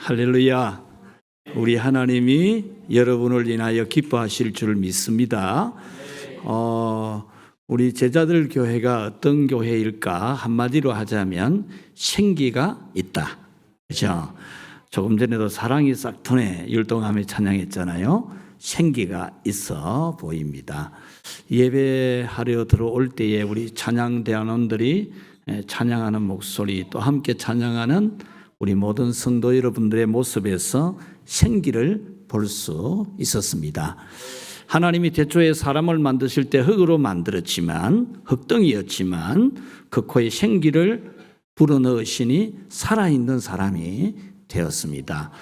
할렐루야. 우리 하나님이 여러분을 인하여 기뻐하실 줄 믿습니다. 우리 제자들 교회가 어떤 교회일까? 한마디로 하자면 생기가 있다. 그렇죠? 조금 전에도 사랑이 싹트네 율동하며 찬양했잖아요. 생기가 있어 보입니다. 예배하려 들어올 때에 우리 찬양대원원들이 찬양하는 목소리, 또 함께 찬양하는 우리 모든 성도 여러분들의 모습에서 생기를 볼 수 있었습니다. 하나님이 태초에 사람을 만드실 때 흙으로 만들었지만, 흙덩이였지만 그 코에 생기를 불어넣으시니 살아있는 사람이 되었습니다.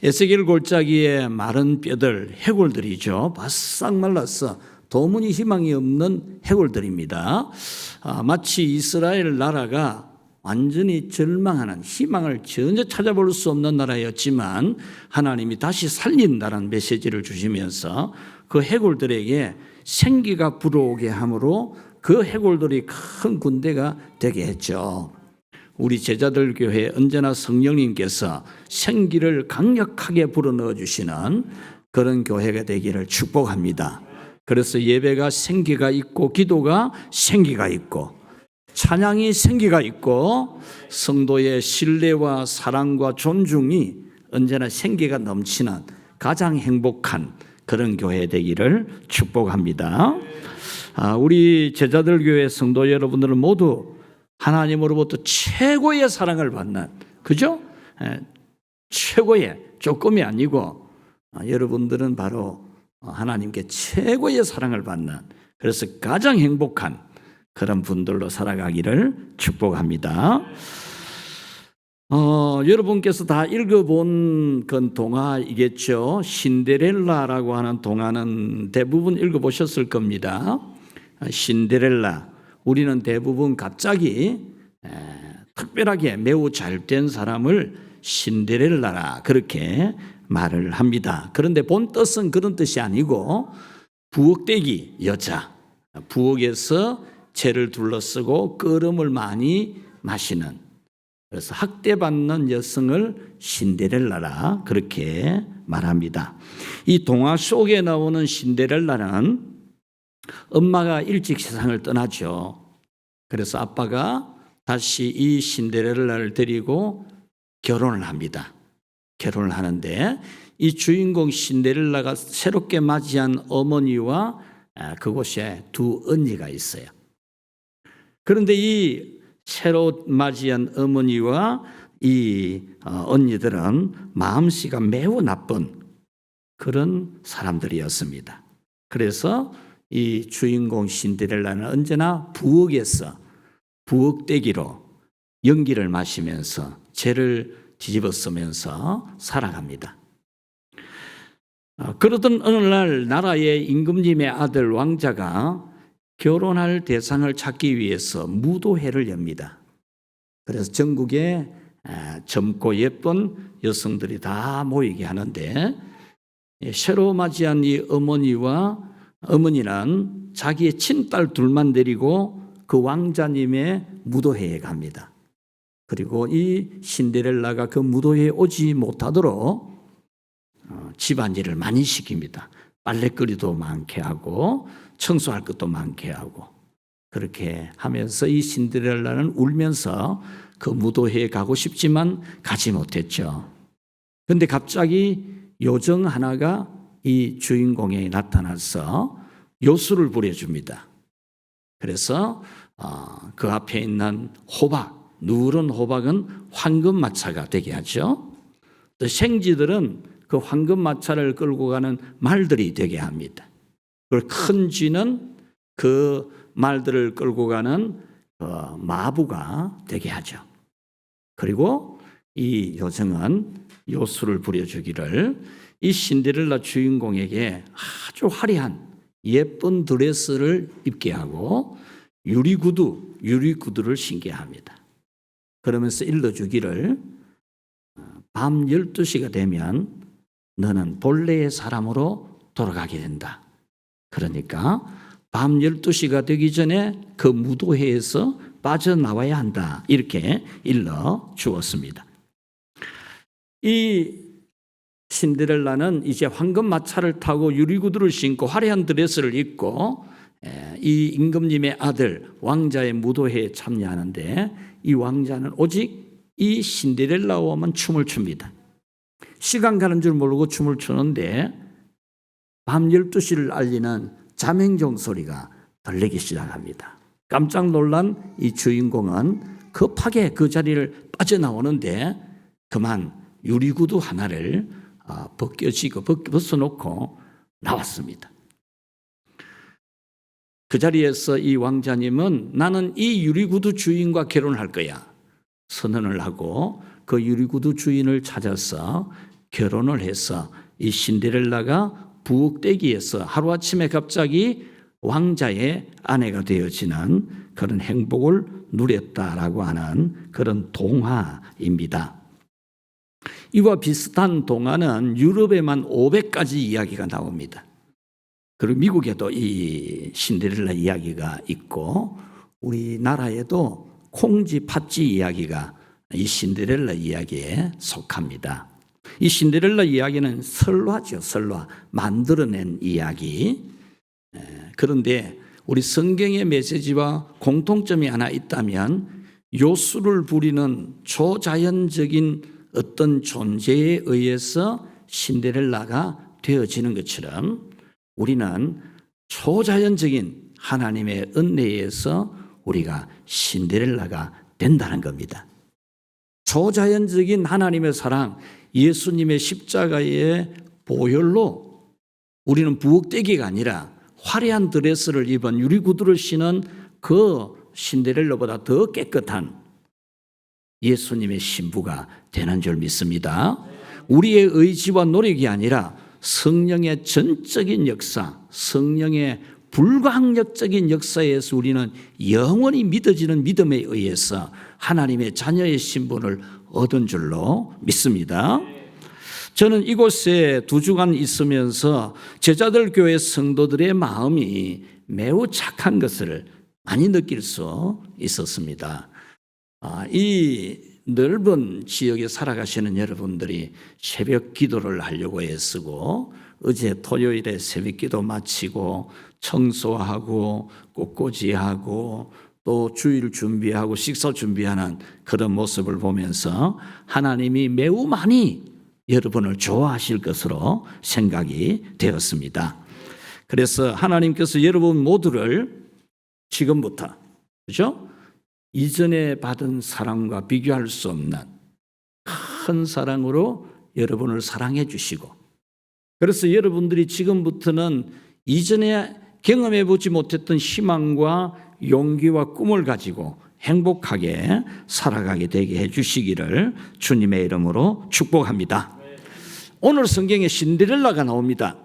에스겔 골짜기에 마른 뼈들, 해골들이죠. 바싹 말라서 도무지 희망이 없는 해골들입니다. 마치 이스라엘 나라가 완전히 절망하는, 희망을 전혀 찾아볼 수 없는 나라였지만 하나님이 다시 살린다는 메시지를 주시면서 그 해골들에게 생기가 불어오게 함으로 그 해골들이 큰 군대가 되게 했죠. 우리 제자들 교회에 언제나 성령님께서 생기를 강력하게 불어넣어 주시는 그런 교회가 되기를 축복합니다. 그래서 예배가 생기가 있고, 기도가 생기가 있고, 찬양이 생기가 있고, 성도의 신뢰와 사랑과 존중이 언제나 생기가 넘치는 가장 행복한 그런 교회 되기를 축복합니다. 우리 제자들 교회 성도 여러분들은 모두 하나님으로부터 최고의 사랑을 받는, 그죠? 최고의, 조금이 아니고 여러분들은 바로 하나님께 최고의 사랑을 받는, 그래서 가장 행복한 그런 분들로 살아가기를 축복합니다. 여러분께서 다 읽어본 그 동화이겠죠. 신데렐라라고 하는 동화는 대부분 읽어보셨을 겁니다. 신데렐라, 우리는 대부분 갑자기 특별하게 매우 잘된 사람을 신데렐라라 그렇게 말을 합니다. 그런데 본 뜻은 그런 뜻이 아니고, 부엌대기 여자, 부엌에서 채를 둘러쓰고 끓음을 많이 마시는, 그래서 학대받는 여성을 신데렐라라 그렇게 말합니다. 이 동화 속에 나오는 신데렐라는 엄마가 일찍 세상을 떠나죠. 그래서 아빠가 다시 이 신데렐라를 데리고 결혼을 합니다. 결혼을 하는데 이 주인공 신데렐라가 새롭게 맞이한 어머니와 그곳에 두 언니가 있어요. 그런데 이 새로 맞이한 어머니와 이 언니들은 마음씨가 매우 나쁜 그런 사람들이었습니다. 그래서 이 주인공 신데렐라는 언제나 부엌에서 부엌대기로 연기를 마시면서 죄를 뒤집어 쓰면서 살아갑니다. 그러던 어느 날 나라의 임금님의 아들 왕자가 결혼할 대상을 찾기 위해서 무도회를 엽니다. 그래서 전국에 젊고 예쁜 여성들이 다 모이게 하는데, 새로 맞이한 이 어머니는 자기의 친딸 둘만 데리고 그 왕자님의 무도회에 갑니다. 그리고 이 신데렐라가 그 무도회에 오지 못하도록 집안일을 많이 시킵니다. 빨래거리도 많게 하고 청소할 것도 많게 하고, 그렇게 하면서 이 신데렐라는 울면서 그 무도회에 가고 싶지만 가지 못했죠. 그런데 갑자기 요정 하나가 이 주인공에 나타나서 요술을 부려줍니다. 그래서 그 앞에 있는 호박, 누런 호박은 황금마차가 되게 하죠. 또 생쥐들은 그 황금마차를 끌고 가는 말들이 되게 합니다. 그리고 큰 쥐는 그 말들을 끌고 가는 마부가 되게 하죠. 그리고 이 요정은 요술을 부려주기를 이 신데렐라 주인공에게 아주 화려한 예쁜 드레스를 입게 하고 유리구두를 신게 합니다. 그러면서 일러주기를 밤 12시가 되면 너는 본래의 사람으로 돌아가게 된다. 그러니까 밤 12시가 되기 전에 그 무도회에서 빠져나와야 한다. 이렇게 일러 주었습니다. 이 신데렐라는 이제 황금 마차를 타고 유리구두를 신고 화려한 드레스를 입고 이 임금님의 아들 왕자의 무도회에 참여하는데, 이 왕자는 오직 이 신데렐라와만 춤을 춥니다. 시간 가는 줄 모르고 춤을 추는데 밤 12시를 알리는 자맹종 소리가 들리기 시작합니다. 깜짝 놀란 이 주인공은 급하게 그 자리를 빠져나오는데 그만 유리구두 하나를 벗어놓고 나왔습니다. 그 자리에서 이 왕자님은 나는 이 유리구두 주인과 결혼할 거야 선언을 하고 그 유리구두 주인을 찾아서 결혼을 해서 이 신데렐라가 부엌대기에서 하루아침에 갑자기 왕자의 아내가 되어지는 그런 행복을 누렸다라고 하는 그런 동화입니다. 이와 비슷한 동화는 유럽에만 500가지 이야기가 나옵니다. 그리고 미국에도 이 신데렐라 이야기가 있고 우리나라에도 콩쥐 팥쥐 이야기가 이 신데렐라 이야기에 속합니다. 이 신데렐라 이야기는 설화죠. 설화, 만들어낸 이야기. 그런데 우리 성경의 메시지와 공통점이 하나 있다면 요술을 부리는 초자연적인 어떤 존재에 의해서 신데렐라가 되어지는 것처럼 우리는 초자연적인 하나님의 은혜에서 우리가 신데렐라가 된다는 겁니다. 초자연적인 하나님의 사랑, 예수님의 십자가의 보혈로 우리는 부엌대기가 아니라 화려한 드레스를 입은 유리구두를 신은 그 신데렐라보다 더 깨끗한 예수님의 신부가 되는 줄 믿습니다. 우리의 의지와 노력이 아니라 성령의 전적인 역사, 성령의 불가항력적인 역사에서 우리는 영원히 믿어지는 믿음에 의해서 하나님의 자녀의 신분을 얻은 줄로 믿습니다. 저는 이곳에 2주간 있으면서 제자들 교회 성도들의 마음이 매우 착한 것을 많이 느낄 수 있었습니다. 이 넓은 지역에 살아가시는 여러분들이 새벽 기도를 하려고 애쓰고 어제 토요일에 새벽 기도 마치고 청소하고 꽃꽂이하고 또 주일 준비하고 식사 준비하는 그런 모습을 보면서 하나님이 매우 많이 여러분을 좋아하실 것으로 생각이 되었습니다. 그래서 하나님께서 여러분 모두를 지금부터, 그렇죠? 이전에 받은 사랑과 비교할 수 없는 큰 사랑으로 여러분을 사랑해 주시고, 그래서 여러분들이 지금부터는 이전에 경험해 보지 못했던 희망과 용기와 꿈을 가지고 행복하게 살아가게 되게 해 주시기를 주님의 이름으로 축복합니다. 오늘 성경에 신데렐라가 나옵니다.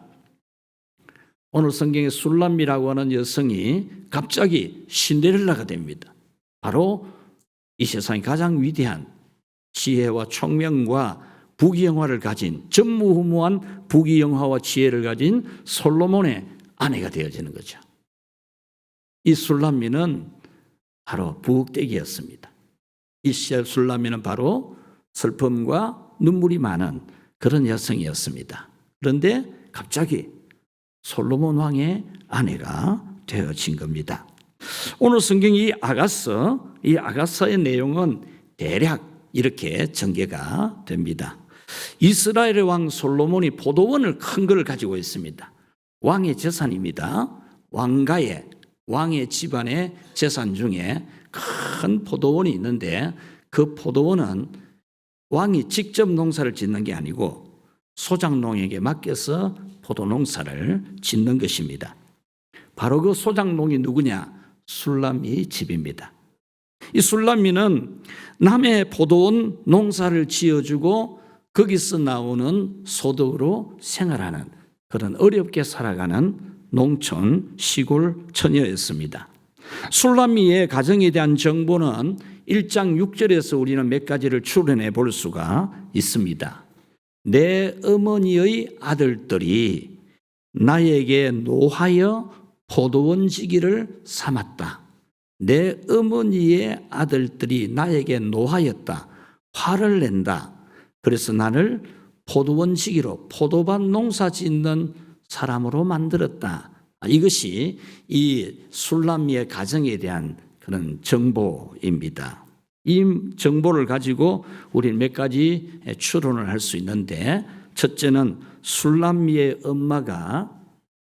오늘 성경에 술람미라고 하는 여성이 갑자기 신데렐라가 됩니다. 바로 이 세상의 가장 위대한 지혜와 총명과 부귀영화를 가진, 전무후무한 부귀영화와 지혜를 가진 솔로몬의 아내가 되어지는 거죠. 이 술람미는 바로 부엌대기였습니다. 이 술람미는 바로 슬픔과 눈물이 많은 그런 여성이었습니다. 그런데 갑자기 솔로몬 왕의 아내가 되어진 겁니다. 오늘 성경 이 아가서의 내용은 대략 이렇게 전개가 됩니다. 이스라엘의 왕 솔로몬이 포도원을 큰 걸 가지고 있습니다. 왕의 재산입니다. 왕의 집안의 재산 중에 큰 포도원이 있는데 그 포도원은 왕이 직접 농사를 짓는 게 아니고 소작농에게 맡겨서 포도 농사를 짓는 것입니다. 바로 그 소작농이 누구냐? 술람미 집입니다. 이 술람미는 남의 포도원 농사를 지어주고 거기서 나오는 소득으로 생활하는 그런 어렵게 살아가는 농촌 시골 처녀였습니다. 술람미의 가정에 대한 정보는 1장 6절에서 우리는 몇 가지를 추론해 볼 수가 있습니다. 내 어머니의 아들들이 나에게 노하여 포도원 지기를 삼았다. 내 어머니의 아들들이 나에게 노하였다. 화를 낸다. 그래서 나를 포도원지기로 포도밭 농사 짓는 사람으로 만들었다. 이것이 이 술람미의 가정에 대한 그런 정보입니다. 이 정보를 가지고 우리는 몇 가지 추론을 할 수 있는데, 첫째는 술람미의 엄마가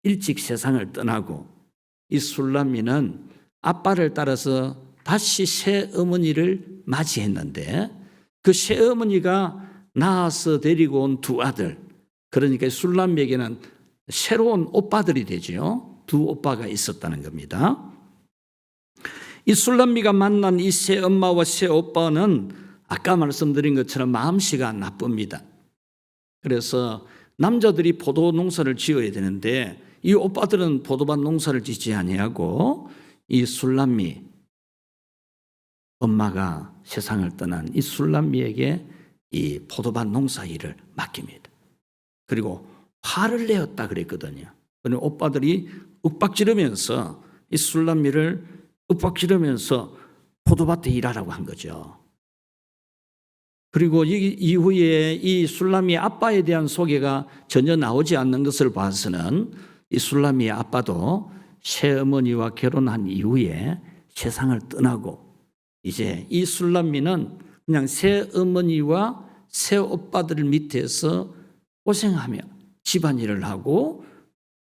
일찍 세상을 떠나고 이 술람미는 아빠를 따라서 다시 새 어머니를 맞이했는데, 그 새 어머니가 낳아서 데리고 온 두 아들, 그러니까 술람미에게는 새로운 오빠들이 되죠. 두 오빠가 있었다는 겁니다. 이 술람미가 만난 이 새 엄마와 새 오빠는 아까 말씀드린 것처럼 마음씨가 나쁩니다. 그래서 남자들이 포도 농사를 지어야 되는데 이 오빠들은 포도밭 농사를 짓지 아니하고 이 술람미 엄마가 세상을 떠난 이 술람미에게 이 포도밭 농사 일을 맡깁니다. 그리고 화를 내었다 그랬거든요. 그리고 오빠들이 윽박지르면서 이 술람미를 윽박지르면서 포도밭에 일하라고 한 거죠. 그리고 이후에 이 술람미의 아빠에 대한 소개가 전혀 나오지 않는 것을 봐서는 이 술람미의 아빠도 새어머니와 결혼한 이후에 세상을 떠나고 이제 이 술람미는 그냥 새어머니와 새오빠들 밑에서 고생하며 집안일을 하고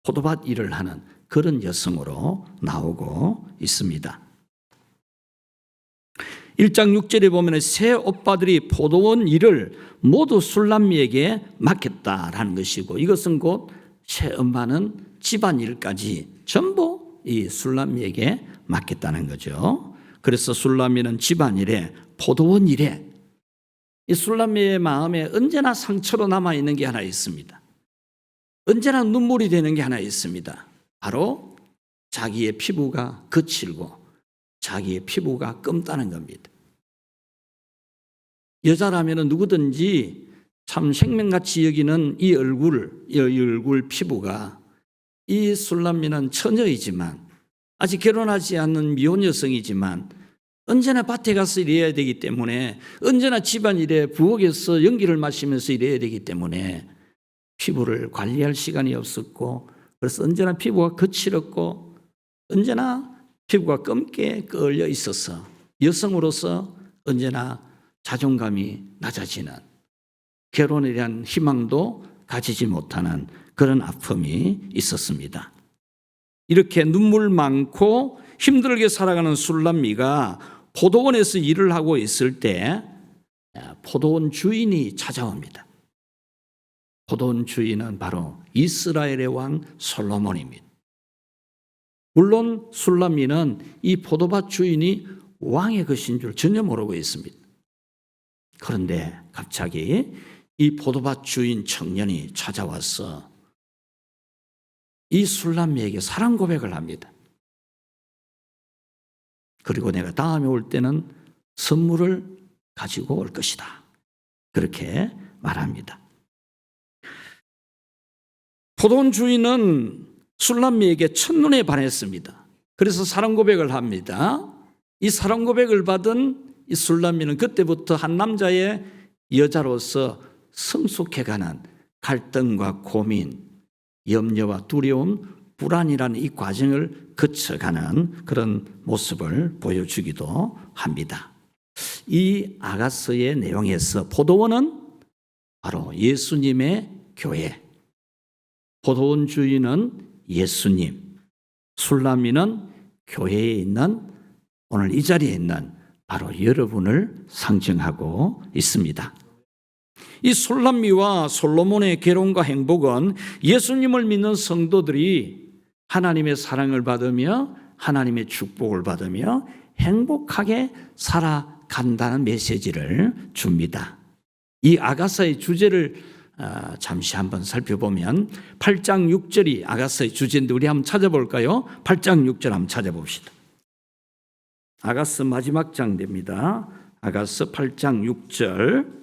포도밭 일을 하는 그런 여성으로 나오고 있습니다. 1장 6절에 보면 새 오빠들이 포도원 일을 모두 술람미에게 맡겼다라는 것이고, 이것은 곧 새 엄마는 집안일까지 전부 이 술람미에게 맡겼다는 거죠. 그래서 술람미는 집안일에 포도원 일에 이 술람미의 마음에 언제나 상처로 남아있는 게 하나 있습니다. 언제나 눈물이 되는 게 하나 있습니다. 바로 자기의 피부가 거칠고 자기의 피부가 검다는 겁니다. 여자라면 누구든지 참 생명같이 여기는 이 얼굴 피부가, 이 술람미는 처녀이지만 아직 결혼하지 않는 미혼 여성이지만 언제나 밭에 가서 일해야 되기 때문에, 언제나 집안일에 부엌에서 연기를 마시면서 일해야 되기 때문에 피부를 관리할 시간이 없었고, 그래서 언제나 피부가 거칠었고 언제나 피부가 검게 끌려 있어서 여성으로서 언제나 자존감이 낮아지는, 결혼에 대한 희망도 가지지 못하는 그런 아픔이 있었습니다. 이렇게 눈물 많고 힘들게 살아가는 술람미가 포도원에서 일을 하고 있을 때 포도원 주인이 찾아옵니다. 포도원 주인은 바로 이스라엘의 왕 솔로몬입니다. 물론 술람미는 이 포도밭 주인이 왕의 것인 줄 전혀 모르고 있습니다. 그런데 갑자기 이 포도밭 주인 청년이 찾아와서 이 술람미에게 사랑 고백을 합니다. 그리고 내가 다음에 올 때는 선물을 가지고 올 것이다. 그렇게 말합니다. 포도원 주인은 술람미에게 첫눈에 반했습니다. 그래서 사랑 고백을 합니다. 이 사랑 고백을 받은 이 술람미는 그때부터 한 남자의 여자로서 성숙해가는 갈등과 고민, 염려와 두려움, 불안이라는 이 과정을 거쳐가는 그런 모습을 보여주기도 합니다. 이 아가서의 내용에서 포도원은 바로 예수님의 교회, 포도원 주인은 예수님, 술람미는 교회에 있는, 오늘 이 자리에 있는 바로 여러분을 상징하고 있습니다. 이 술람미와 솔로몬의 결혼과 행복은 예수님을 믿는 성도들이 하나님의 사랑을 받으며 하나님의 축복을 받으며 행복하게 살아간다는 메시지를 줍니다. 이 아가서의 주제를 잠시 한번 살펴보면 8장 6절이 아가서의 주제인데 우리 한번 찾아볼까요? 8장 6절 한번 찾아봅시다. 아가서 마지막 장 됩니다. 아가서 8장 6절.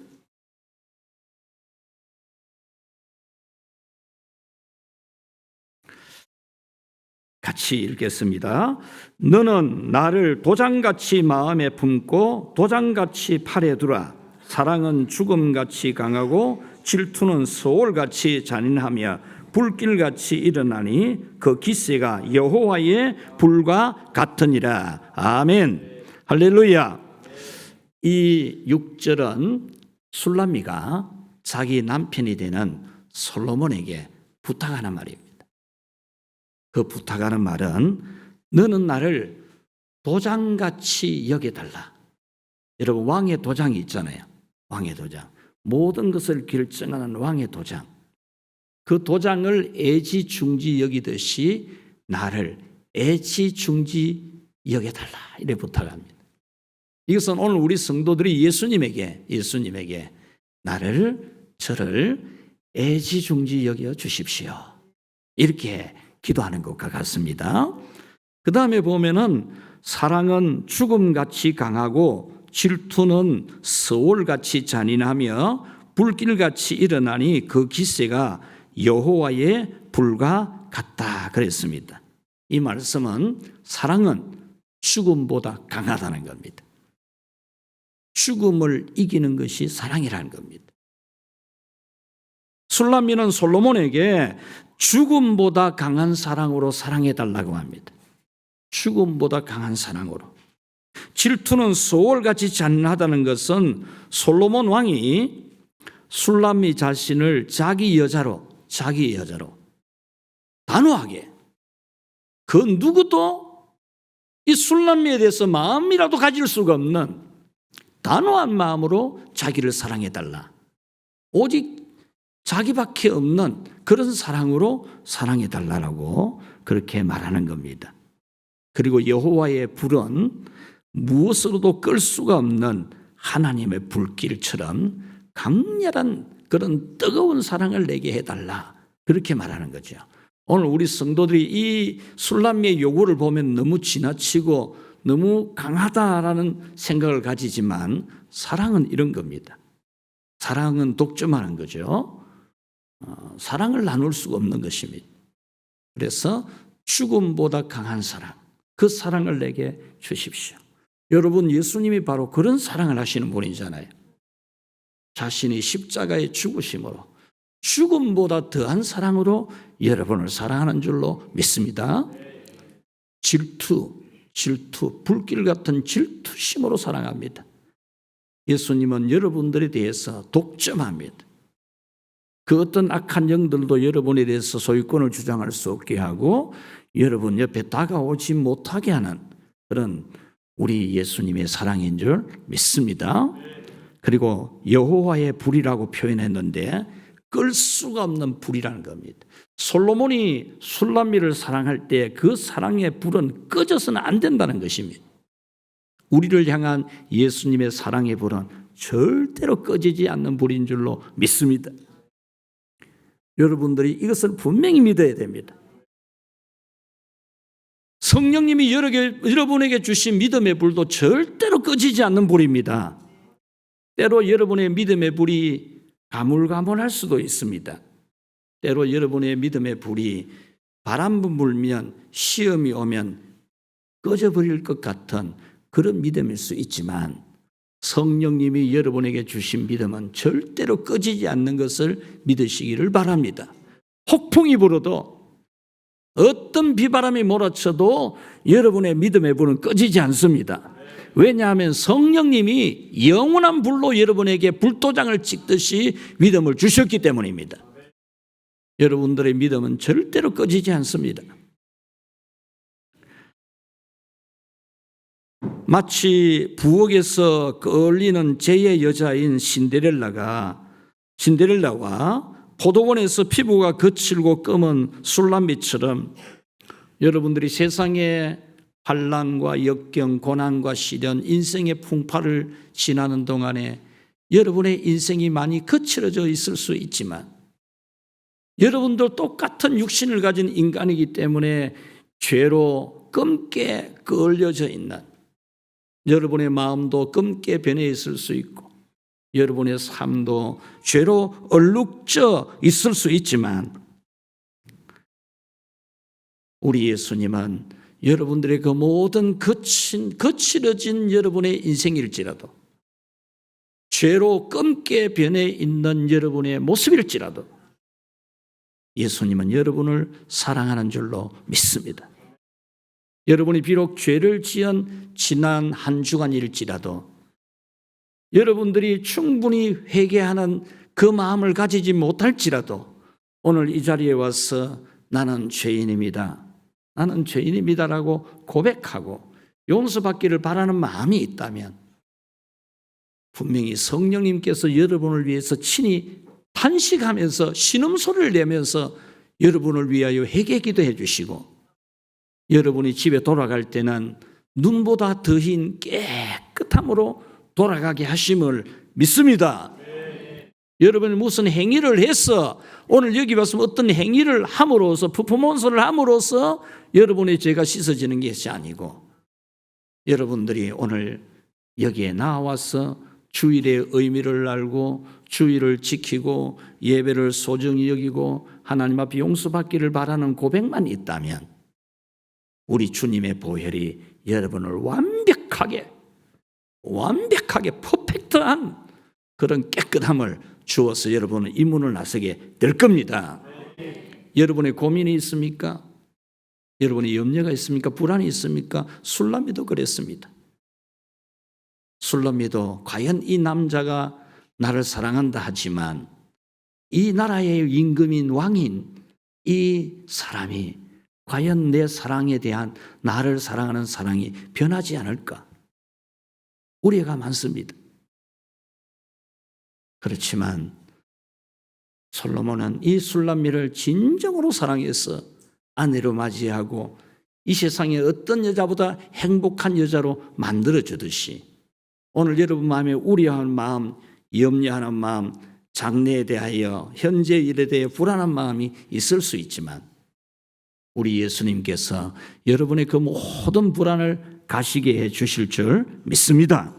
같이 읽겠습니다. 너는 나를 도장같이 마음에 품고 도장같이 팔에 두라. 사랑은 죽음같이 강하고 질투는 소울같이 잔인하며 불길같이 일어나니 그 기세가 여호와의 불과 같으니라. 아멘. 할렐루야. 이 6절은 술람미가 자기 남편이 되는 솔로몬에게 부탁하는 말입니다. 그 부탁하는 말은 너는 나를 도장같이 여겨달라. 여러분, 왕의 도장이 있잖아요. 왕의 도장. 모든 것을 결정하는 왕의 도장. 그 도장을 애지중지 여기듯이 나를 애지중지 여겨달라. 이래 부탁합니다. 이것은 오늘 우리 성도들이 예수님에게 저를 애지중지 여겨 주십시오. 이렇게 기도하는 것과 같습니다. 그 다음에 보면은 사랑은 죽음같이 강하고 질투는 서울같이 잔인하며 불길같이 일어나니 그 기세가 여호와의 불과 같다 그랬습니다. 이 말씀은 사랑은 죽음보다 강하다는 겁니다. 죽음을 이기는 것이 사랑이라는 겁니다. 술람미는 솔로몬에게 죽음보다 강한 사랑으로 사랑해달라고 합니다. 죽음보다 강한 사랑으로. 질투는 소울같이 잔인하다는 것은 솔로몬 왕이 술람미 자신을 자기 여자로 단호하게, 그 누구도 이 술람미에 대해서 마음이라도 가질 수가 없는 단호한 마음으로 자기를 사랑해달라. 오직 자기밖에 없는 그런 사랑으로 사랑해달라고 그렇게 말하는 겁니다. 그리고 여호와의 불은 무엇으로도 끌 수가 없는 하나님의 불길처럼 강렬한 그런 뜨거운 사랑을 내게 해달라. 그렇게 말하는 거죠. 오늘 우리 성도들이 이 술람미의 요구를 보면 너무 지나치고 너무 강하다라는 생각을 가지지만 사랑은 이런 겁니다. 사랑은 독점하는 거죠. 사랑을 나눌 수가 없는 것입니다. 그래서 죽음보다 강한 사랑, 그 사랑을 내게 주십시오. 여러분, 예수님이 바로 그런 사랑을 하시는 분이잖아요. 자신이 십자가의 죽으심으로 죽음보다 더한 사랑으로 여러분을 사랑하는 줄로 믿습니다. 질투, 불길 같은 질투심으로 사랑합니다. 예수님은 여러분들에 대해서 독점합니다. 그 어떤 악한 영들도 여러분에 대해서 소유권을 주장할 수 없게 하고 여러분 옆에 다가오지 못하게 하는 그런 우리 예수님의 사랑인 줄 믿습니다. 그리고 여호와의 불이라고 표현했는데 끌 수가 없는 불이라는 겁니다. 솔로몬이 술람미를 사랑할 때 그 사랑의 불은 꺼져서는 안 된다는 것입니다. 우리를 향한 예수님의 사랑의 불은 절대로 꺼지지 않는 불인 줄로 믿습니다. 여러분들이 이것을 분명히 믿어야 됩니다. 성령님이 여러분에게 주신 믿음의 불도 절대로 꺼지지 않는 불입니다. 때로 여러분의 믿음의 불이 가물가물할 수도 있습니다. 때로 여러분의 믿음의 불이 바람 불면, 시험이 오면 꺼져버릴 것 같은 그런 믿음일 수 있지만 성령님이 여러분에게 주신 믿음은 절대로 꺼지지 않는 것을 믿으시기를 바랍니다. 폭풍이 불어도 어떤 비바람이 몰아쳐도 여러분의 믿음의 불은 꺼지지 않습니다. 왜냐하면 성령님이 영원한 불로 여러분에게 불도장을 찍듯이 믿음을 주셨기 때문입니다. 여러분들의 믿음은 절대로 꺼지지 않습니다. 마치 부엌에서 끌리는 제의 여자인 신데렐라와 포도원에서 피부가 거칠고 검은 술람미처럼 여러분들이 세상의 환난과 역경, 고난과 시련, 인생의 풍파를 지나는 동안에 여러분의 인생이 많이 거칠어져 있을 수 있지만 여러분도 똑같은 육신을 가진 인간이기 때문에 죄로 검게 끌려져 있는 여러분의 마음도 검게 변해 있을 수 있고 여러분의 삶도 죄로 얼룩져 있을 수 있지만 우리 예수님은 여러분들의 그 모든 거칠어진 여러분의 인생일지라도 죄로 검게 변해 있는 여러분의 모습일지라도 예수님은 여러분을 사랑하는 줄로 믿습니다. 여러분이 비록 죄를 지은 지난 한 주간일지라도 여러분들이 충분히 회개하는 그 마음을 가지지 못할지라도 오늘 이 자리에 와서 나는 죄인입니다. 나는 죄인입니다라고 고백하고 용서받기를 바라는 마음이 있다면 분명히 성령님께서 여러분을 위해서 친히 탄식하면서 신음소리를 내면서 여러분을 위하여 회개 기도해 주시고 여러분이 집에 돌아갈 때는 눈보다 더 흰 깨끗함으로 돌아가게 하심을 믿습니다. 여러분이 무슨 행위를 해서 오늘 여기 와서 어떤 행위를 함으로써 퍼포먼스를 함으로써 여러분의 죄가 씻어지는 것이 아니고 여러분들이 오늘 여기에 나와서 주일의 의미를 알고 주일을 지키고 예배를 소중히 여기고 하나님 앞에 용서받기를 바라는 고백만 있다면 우리 주님의 보혈이 여러분을 완벽하게 퍼펙트한 그런 깨끗함을 주어서 여러분은 이 문을 나서게 될 겁니다. 여러분의 고민이 있습니까? 여러분의 염려가 있습니까? 불안이 있습니까? 술람미도 그랬습니다. 술람미도 과연 이 남자가 나를 사랑한다 하지만 이 나라의 임금인 왕인 이 사람이 과연 내 사랑에 대한 나를 사랑하는 사랑이 변하지 않을까? 우려가 많습니다. 그렇지만 솔로몬은 이 술람미를 진정으로 사랑해서 아내로 맞이하고 이 세상에 어떤 여자보다 행복한 여자로 만들어주듯이 오늘 여러분 마음에 우려하는 마음, 염려하는 마음, 장래에 대하여 현재 일에 대해 불안한 마음이 있을 수 있지만 우리 예수님께서 여러분의 그 모든 불안을 가시게 해 주실 줄 믿습니다.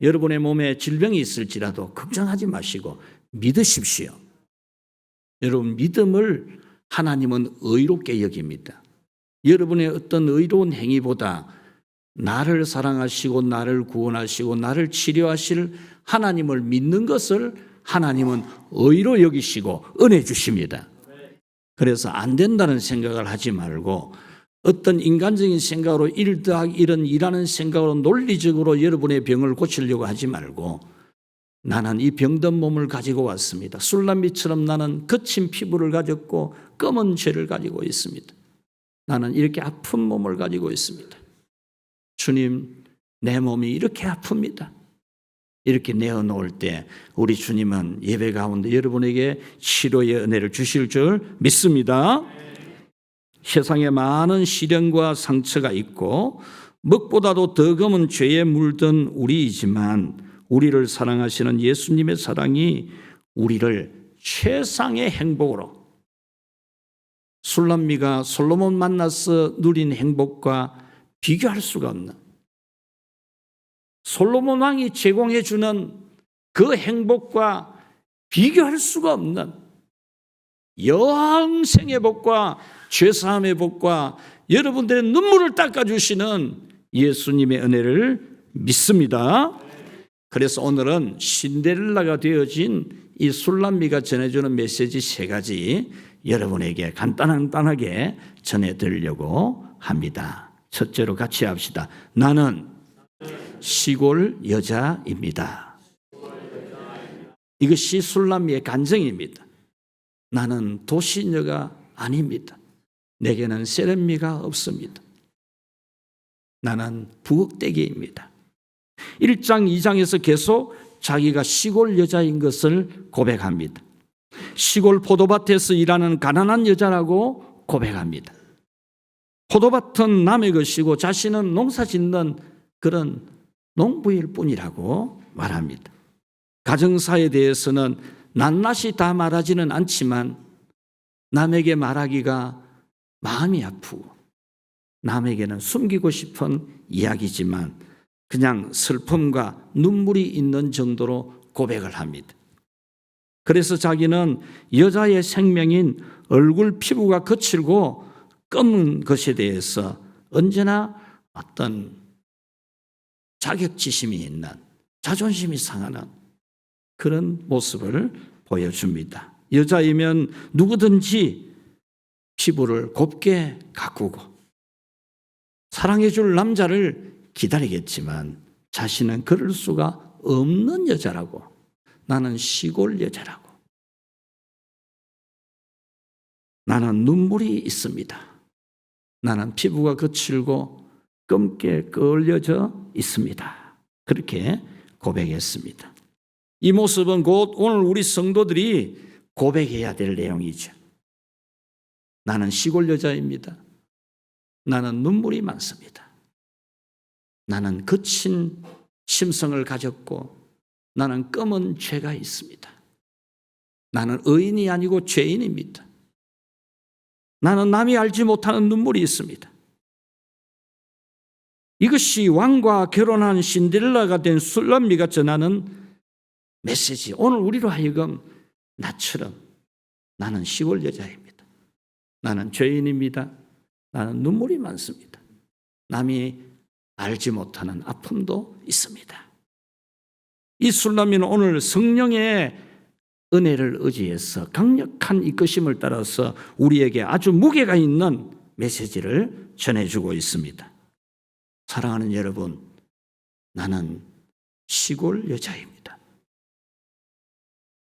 여러분의 몸에 질병이 있을지라도 걱정하지 마시고 믿으십시오. 여러분 믿음을 하나님은 의롭게 여깁니다. 여러분의 어떤 의로운 행위보다 나를 사랑하시고 나를 구원하시고 나를 치료하실 하나님을 믿는 것을 하나님은 의로 여기시고 은혜 주십니다. 그래서 안 된다는 생각을 하지 말고 어떤 인간적인 생각으로 1 더하기 1은 2라는 생각으로 논리적으로 여러분의 병을 고치려고 하지 말고 나는 이 병든 몸을 가지고 왔습니다. 술람미처럼 나는 거친 피부를 가졌고 검은 죄를 가지고 있습니다. 나는 이렇게 아픈 몸을 가지고 있습니다. 주님, 내 몸이 이렇게 아픕니다. 이렇게 내어놓을 때 우리 주님은 예배 가운데 여러분에게 치료의 은혜를 주실 줄 믿습니다. 세상에 많은 시련과 상처가 있고 먹보다도 더 검은 죄에 물든 우리이지만 우리를 사랑하시는 예수님의 사랑이 우리를 최상의 행복으로 술람미가 솔로몬 만나서 누린 행복과 비교할 수가 없는 솔로몬 왕이 제공해 주는 그 행복과 비교할 수가 없는 영생의 복과 죄사함의 복과 여러분들의 눈물을 닦아주시는 예수님의 은혜를 믿습니다. 그래서 오늘은 신데렐라가 되어진 이 술람미가 전해주는 메시지 3가지 여러분에게 간단하게 전해드리려고 합니다. 첫째로 같이 합시다. 나는 시골 여자입니다. 이것이 술람미의 간증입니다. 나는 도시녀가 아닙니다. 내게는 세련미가 없습니다. 나는 부엌대기입니다. 1장, 2장에서 계속 자기가 시골 여자인 것을 고백합니다. 시골 포도밭에서 일하는 가난한 여자라고 고백합니다. 포도밭은 남의 것이고 자신은 농사 짓는 그런 농부일 뿐이라고 말합니다. 가정사에 대해서는 낱낱이 다 말하지는 않지만 남에게 말하기가 마음이 아프고 남에게는 숨기고 싶은 이야기지만 그냥 슬픔과 눈물이 있는 정도로 고백을 합니다. 그래서 자기는 여자의 생명인 얼굴 피부가 거칠고 검은 것에 대해서 언제나 어떤 자격지심이 있는 자존심이 상하는 그런 모습을 보여줍니다. 여자이면 누구든지 피부를 곱게 가꾸고 사랑해 줄 남자를 기다리겠지만 자신은 그럴 수가 없는 여자라고, 나는 시골 여자라고, 나는 눈물이 있습니다, 나는 피부가 거칠고 검게 끌려져 있습니다, 그렇게 고백했습니다. 이 모습은 곧 오늘 우리 성도들이 고백해야 될 내용이죠. 나는 시골 여자입니다. 나는 눈물이 많습니다. 나는 거친 심성을 가졌고 나는 검은 죄가 있습니다. 나는 의인이 아니고 죄인입니다. 나는 남이 알지 못하는 눈물이 있습니다. 이것이 왕과 결혼한 신데렐라가 된 술람미가 전하는 메시지, 오늘 우리로 하여금 나처럼 나는 시골 여자입니다. 나는 죄인입니다. 나는 눈물이 많습니다. 남이 알지 못하는 아픔도 있습니다. 이 술람미는 오늘 성령의 은혜를 의지해서 강력한 이끄심을 따라서 우리에게 아주 무게가 있는 메시지를 전해주고 있습니다. 사랑하는 여러분, 나는 시골 여자입니다.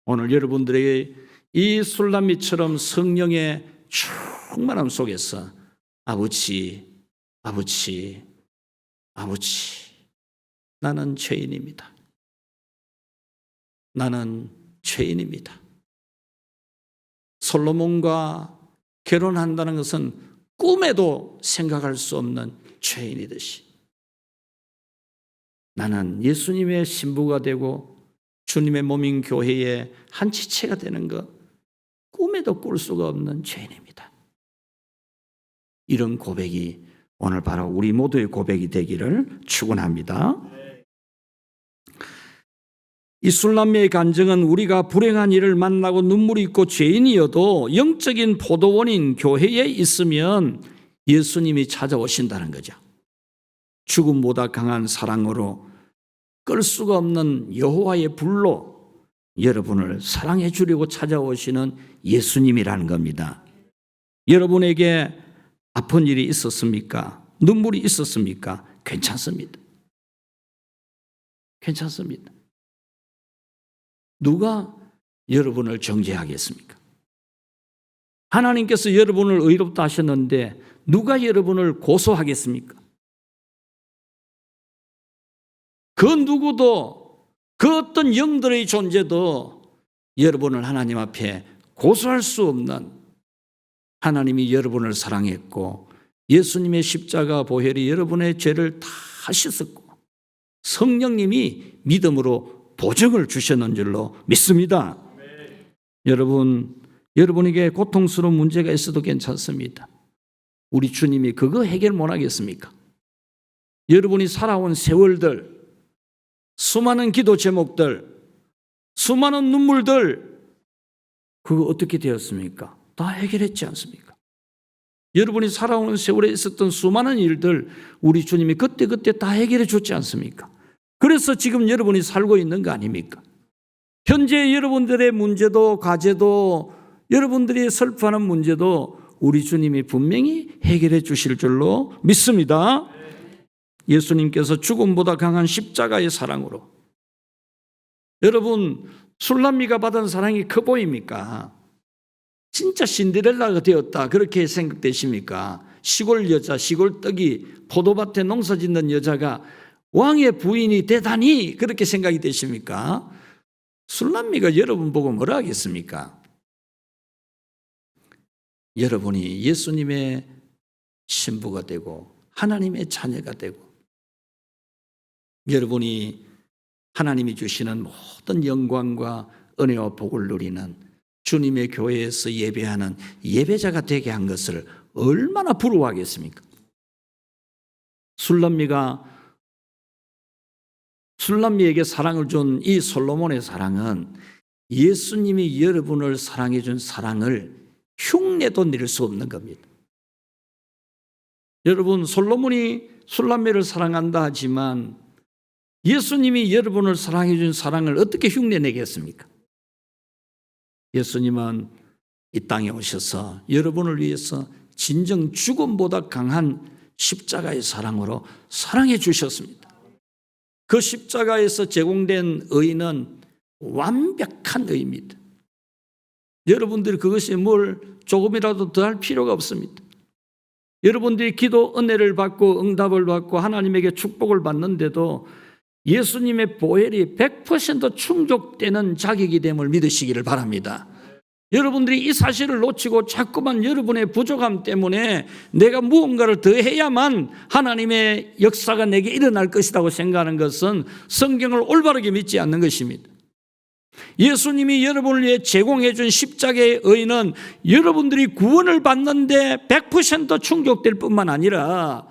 오늘 여러분들에게 이 술람미처럼 성령의 충만함 속에서 아버지, 아버지, 아버지, 나는 죄인입니다. 나는 죄인입니다. 솔로몬과 결혼한다는 것은 꿈에도 생각할 수 없는 죄인이듯이 나는 예수님의 신부가 되고 주님의 몸인 교회의 한 지체가 되는 것 꿈에도 꿀 수가 없는 죄인입니다. 이런 고백이 오늘 바로 우리 모두의 고백이 되기를 축원합니다. 이 술람미의 간증은 우리가 불행한 일을 만나고 눈물이 있고 죄인이어도 영적인 포도원인 교회에 있으면 예수님이 찾아오신다는 거죠. 죽음보다 강한 사랑으로 끌 수가 없는 여호와의 불로 여러분을 사랑해 주려고 찾아오시는 예수님이라는 겁니다. 여러분에게 아픈 일이 있었습니까? 눈물이 있었습니까? 괜찮습니다. 괜찮습니다. 누가 여러분을 정죄하겠습니까? 하나님께서 여러분을 의롭다 하셨는데 누가 여러분을 고소하겠습니까? 그 누구도, 그 어떤 영들의 존재도 여러분을 하나님 앞에 고소할 수 없는, 하나님이 여러분을 사랑했고 예수님의 십자가 보혈이 여러분의 죄를 다 씻었고 성령님이 믿음으로 보증을 주셨는 줄로 믿습니다. 여러분에게 고통스러운 문제가 있어도 괜찮습니다. 우리 주님이 그거 해결 못 하겠습니까? 여러분이 살아온 세월들, 수많은 기도 제목들, 수많은 눈물들, 그거 어떻게 되었습니까? 다 해결했지 않습니까? 여러분이 살아오는 세월에 있었던 수많은 일들 우리 주님이 그때그때 다 해결해 줬지 않습니까? 그래서 지금 여러분이 살고 있는 거 아닙니까? 현재 여러분들의 문제도 과제도 여러분들이 슬퍼하는 문제도 우리 주님이 분명히 해결해 주실 줄로 믿습니다. 예수님께서 죽음보다 강한 십자가의 사랑으로, 여러분 술람미가 받은 사랑이 커 보입니까? 진짜 신데렐라가 되었다 그렇게 생각되십니까? 시골 여자, 시골 떡이 포도밭에 농사 짓는 여자가 왕의 부인이 되다니 그렇게 생각이 되십니까? 술람미가 여러분 보고 뭐라 하겠습니까? 여러분이 예수님의 신부가 되고 하나님의 자녀가 되고 여러분이 하나님이 주시는 모든 영광과 은혜와 복을 누리는 주님의 교회에서 예배하는 예배자가 되게 한 것을 얼마나 부러워하겠습니까? 술람미에게 사랑을 준 이 솔로몬의 사랑은 예수님이 여러분을 사랑해 준 사랑을 흉내도 낼 수 없는 겁니다. 여러분, 솔로몬이 술람미를 사랑한다 하지만 예수님이 여러분을 사랑해 준 사랑을 어떻게 흉내내겠습니까? 예수님은 이 땅에 오셔서 여러분을 위해서 진정 죽음보다 강한 십자가의 사랑으로 사랑해 주셨습니다. 그 십자가에서 제공된 의는 완벽한 의입니다. 여러분들이 그것이 뭘 조금이라도 더 할 필요가 없습니다. 여러분들이 기도 은혜를 받고 응답을 받고 하나님에게 축복을 받는데도 예수님의 보혈이 100% 충족되는 자격이 됨을 믿으시기를 바랍니다. 여러분들이 이 사실을 놓치고 자꾸만 여러분의 부족함 때문에 내가 무언가를 더 해야만 하나님의 역사가 내게 일어날 것이라고 생각하는 것은 성경을 올바르게 믿지 않는 것입니다. 예수님이 여러분을 위해 제공해 준 십자가의 의는 여러분들이 구원을 받는데 100% 충족될 뿐만 아니라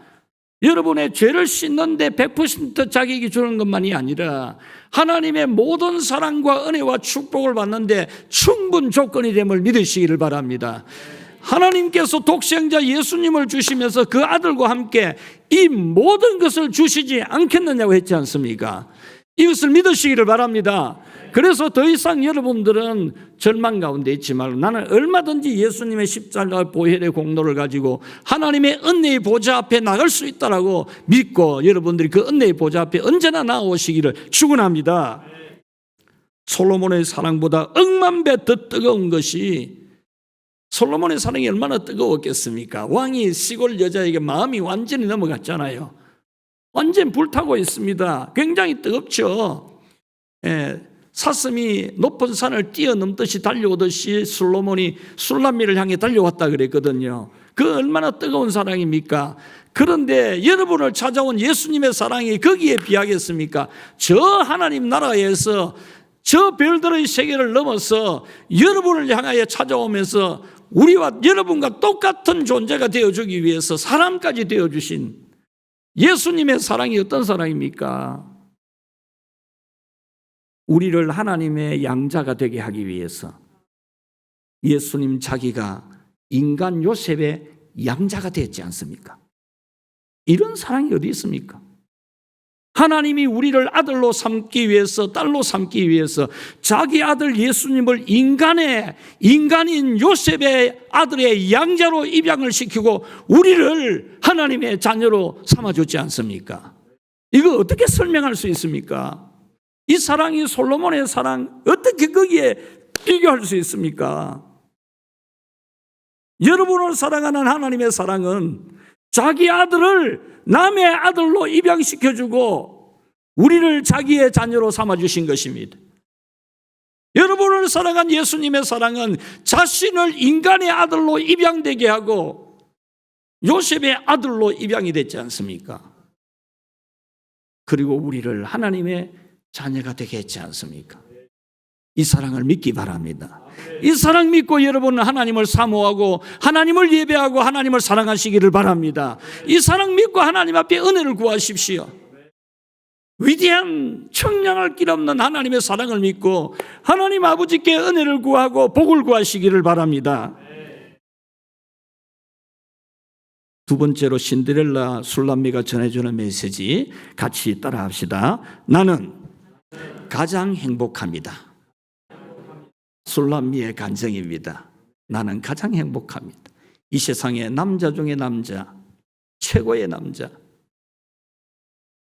여러분의 죄를 씻는데 100% 자격이 주는 것만이 아니라 하나님의 모든 사랑과 은혜와 축복을 받는데 충분 조건이 됨을 믿으시기를 바랍니다. 하나님께서 독생자 예수님을 주시면서 그 아들과 함께 이 모든 것을 주시지 않겠느냐고 했지 않습니까? 이것을 믿으시기를 바랍니다. 그래서 더 이상 여러분들은 절망 가운데 있지 말고 나는 얼마든지 예수님의 십자가 보혈의 공로를 가지고 하나님의 은혜의 보좌 앞에 나갈 수 있다라고 믿고 여러분들이 그 은혜의 보좌 앞에 언제나 나오시기를 축원합니다. 솔로몬의 사랑보다 억만 배 더 뜨거운 것이 솔로몬의 사랑이 얼마나 뜨거웠겠습니까? 왕이 시골 여자에게 마음이 완전히 넘어갔잖아요. 완전 불타고 있습니다. 굉장히 뜨겁죠. 사슴이 높은 산을 뛰어넘듯이 달려오듯이 솔로몬이 술람미를 향해 달려왔다 그랬거든요. 그 얼마나 뜨거운 사랑입니까? 그런데 여러분을 찾아온 예수님의 사랑이 거기에 비하겠습니까? 저 하나님 나라에서 저 별들의 세계를 넘어서 여러분을 향하여 찾아오면서 우리와 여러분과 똑같은 존재가 되어주기 위해서 사람까지 되어주신 예수님의 사랑이 어떤 사랑입니까? 우리를 하나님의 양자가 되게 하기 위해서 예수님 자기가 인간 요셉의 양자가 되었지 않습니까? 이런 사랑이 어디 있습니까? 하나님이 우리를 아들로 삼기 위해서, 딸로 삼기 위해서 자기 아들 예수님을 인간인 요셉의 아들의 양자로 입양을 시키고 우리를 하나님의 자녀로 삼아줬지 않습니까? 이거 어떻게 설명할 수 있습니까? 이 사랑이 솔로몬의 사랑 어떻게 거기에 비교할 수 있습니까? 여러분을 사랑하는 하나님의 사랑은 자기 아들을 남의 아들로 입양시켜주고 우리를 자기의 자녀로 삼아주신 것입니다. 여러분을 사랑한 예수님의 사랑은 자신을 인간의 아들로 입양되게 하고 요셉의 아들로 입양이 됐지 않습니까? 그리고 우리를 하나님의 자녀가 되게 했지 않습니까? 이 사랑을 믿기 바랍니다. 이 사랑 믿고 여러분은 하나님을 사모하고 하나님을 예배하고 하나님을 사랑하시기를 바랍니다. 이 사랑 믿고 하나님 앞에 은혜를 구하십시오. 위대한 청량할 길 없는 하나님의 사랑을 믿고 하나님 아버지께 은혜를 구하고 복을 구하시기를 바랍니다. 두 번째로 신데렐라 술람미가 전해주는 메시지 같이 따라합시다. 나는 가장 행복합니다. 술람미의 간증입니다. 나는 가장 행복합니다. 이 세상의 남자 중에 남자, 최고의 남자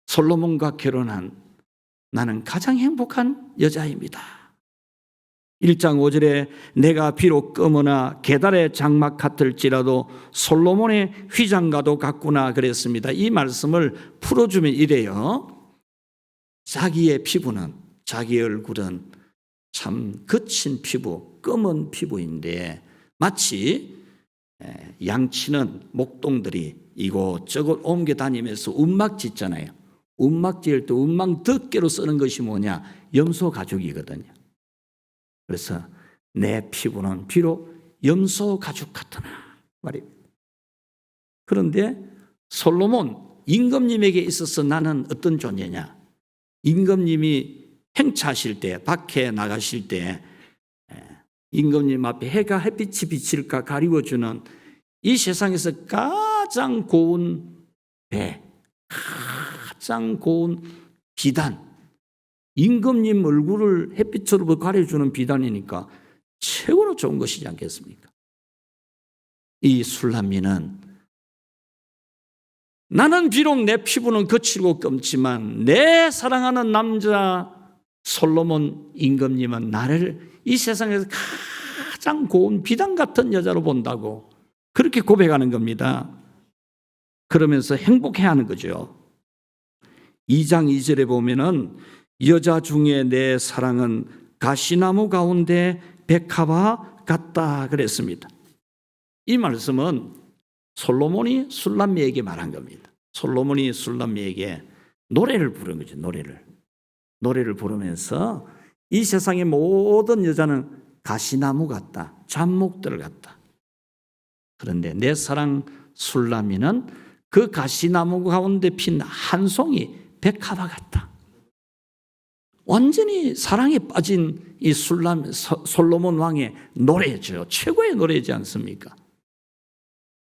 솔로몬과 결혼한 나는 가장 행복한 여자입니다. 1장 5절에 내가 비록 검으나 계달의 장막 같을지라도 솔로몬의 휘장과도 같구나 그랬습니다. 이 말씀을 풀어주면 이래요. 자기의 피부는, 자기 얼굴은 참 거친 피부, 검은 피부인데 마치 양치는 목동들이 이곳저곳 옮겨 다니면서 움막 짓잖아요. 움막 지을 때 움막 덮개로 쓰는 것이 뭐냐? 염소 가죽이거든요. 그래서 내 피부는 비록 염소 가죽 같으나 말입니다. 그런데 솔로몬, 임금님에게 있어서 나는 어떤 존재냐? 임금님이 행차하실 때, 밖에 나가실 때 임금님 앞에 해가 햇빛이 비칠까 가리워주는 이 세상에서 가장 고운 배, 가장 고운 비단. 임금님 얼굴을 햇빛으로 가려주는 비단이니까 최고로 좋은 것이지 않겠습니까? 이 술람미는 나는 비록 내 피부는 거칠고 검지만 내 사랑하는 남자 솔로몬 임금님은 나를 이 세상에서 가장 고운 비단 같은 여자로 본다고 그렇게 고백하는 겁니다. 그러면서 행복해하는 거죠. 2장 2절에 보면은 여자 중에 내 사랑은 가시나무 가운데 백합화 같다 그랬습니다. 이 말씀은 솔로몬이 술람미에게 말한 겁니다. 솔로몬이 술람미에게 노래를 부른 거죠. 노래를 부르면서 이 세상의 모든 여자는 가시나무 같다. 잡목들 같다. 그런데 내 사랑 술람미는 그 가시나무 가운데 핀 한 송이 백합화 같다. 완전히 사랑에 빠진 이 솔로몬 왕의 노래죠. 최고의 노래지 않습니까?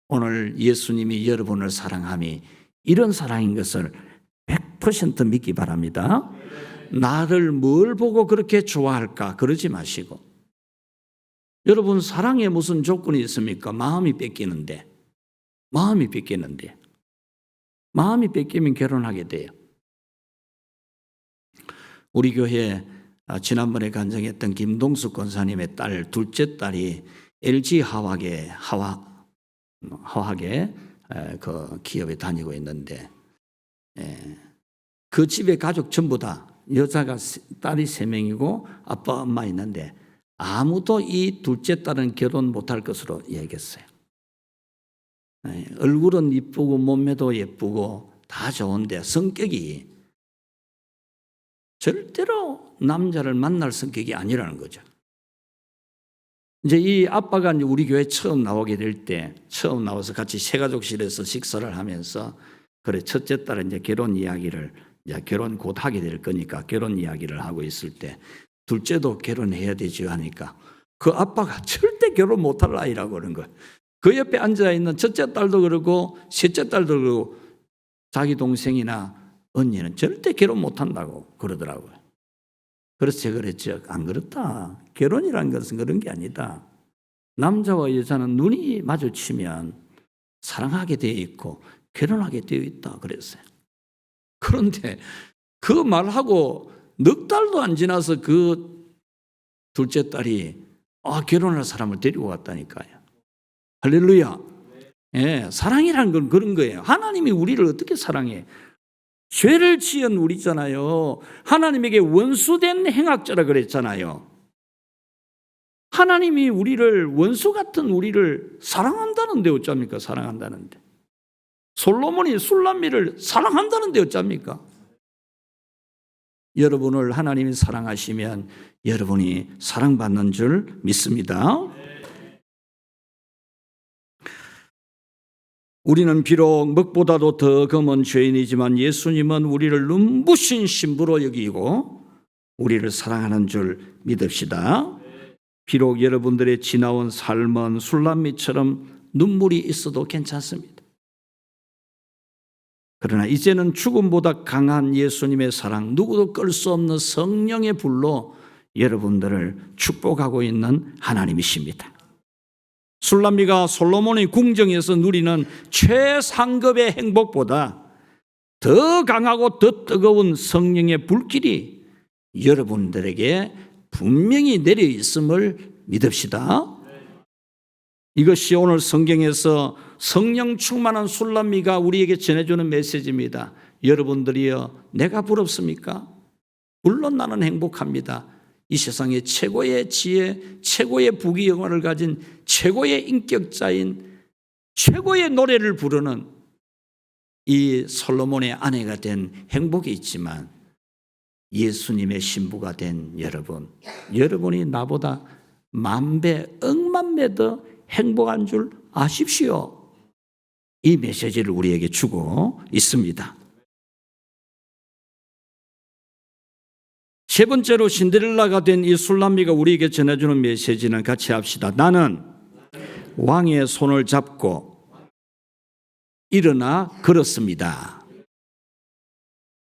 오늘 예수님이 여러분을 사랑함이 이런 사랑인 것을 100% 믿기 바랍니다. 나를 뭘 보고 그렇게 좋아할까? 그러지 마시고. 여러분, 사랑에 무슨 조건이 있습니까? 마음이 뺏기는데. 마음이 뺏기면 결혼하게 돼요. 우리 교회 지난번에 간증했던 김동숙 권사님의 딸, 둘째 딸이 LG 화학의 그 기업에 다니고 있는데, 그 집에 가족 전부 다 여자가 딸이 3명이고 아빠 엄마 있는데 아무도 이 둘째 딸은 결혼 못할 것으로 얘기했어요. 얼굴은 이쁘고 몸매도 예쁘고 다 좋은데 성격이 절대로 남자를 만날 성격이 아니라는 거죠. 이제 이 아빠가 이제 우리 교회 처음 나오게 될 때, 처음 나와서 같이 새가족실에서 식사를 하면서, 그래, 첫째 딸은 이제 결혼 이야기를, 이제 결혼 곧 하게 될 거니까 결혼 이야기를 하고 있을 때, 둘째도 결혼해야 되죠 하니까, 그 아빠가 절대 결혼 못할 아이라고 그런 거예요. 그 옆에 앉아있는 첫째 딸도 그러고, 셋째 딸도 그러고, 자기 동생이나 언니는 절대 결혼 못한다고 그러더라고요. 그래서 제가 그랬죠. 안 그렇다. 결혼이라는 것은 그런 게 아니다. 남자와 여자는 눈이 마주치면 사랑하게 되어 있고 결혼하게 되어 있다 그랬어요. 그런데 그 말하고 넉 달도 안 지나서 그 둘째 딸이 결혼할 사람을 데리고 왔다니까요. 할렐루야. 예, 사랑이라는 건 그런 거예요. 하나님이 우리를 어떻게 사랑해? 죄를 지은 우리잖아요. 하나님에게 원수된 행악자라 그랬잖아요. 하나님이 우리를, 원수 같은 우리를 사랑한다는데 어쩝니까? 사랑한다는데. 솔로몬이 술람미를 사랑한다는데 어쩝니까? 여러분을 하나님이 사랑하시면 여러분이 사랑받는 줄 믿습니다. 우리는 비록 먹보다도 더 검은 죄인이지만 예수님은 우리를 눈부신 신부로 여기고 우리를 사랑하는 줄 믿읍시다. 비록 여러분들의 지나온 삶은 술람미처럼 눈물이 있어도 괜찮습니다. 그러나 이제는 죽음보다 강한 예수님의 사랑, 누구도 끌 수 없는 성령의 불로 여러분들을 축복하고 있는 하나님이십니다. 술람미가 솔로몬의 궁정에서 누리는 최상급의 행복보다 더 강하고 더 뜨거운 성령의 불길이 여러분들에게 분명히 내려 있음을 믿읍시다. 이것이 오늘 성경에서 성령 충만한 술람미가 우리에게 전해주는 메시지입니다. 여러분들이여, 내가 부럽습니까? 물론 나는 행복합니다. 이 세상의 최고의 지혜, 최고의 부귀영화를 가진 최고의 인격자인, 최고의 노래를 부르는 이 솔로몬의 아내가 된 행복이 있지만 예수님의 신부가 된 여러분이 나보다 10,000배, 10,000,000배 더 행복한 줄 아십시오. 이 메시지를 우리에게 주고 있습니다. 세 번째로 신데렐라가 된 이 술람미가 우리에게 전해주는 메시지는 같이 합시다. 나는 왕의 손을 잡고 일어나 걸었습니다.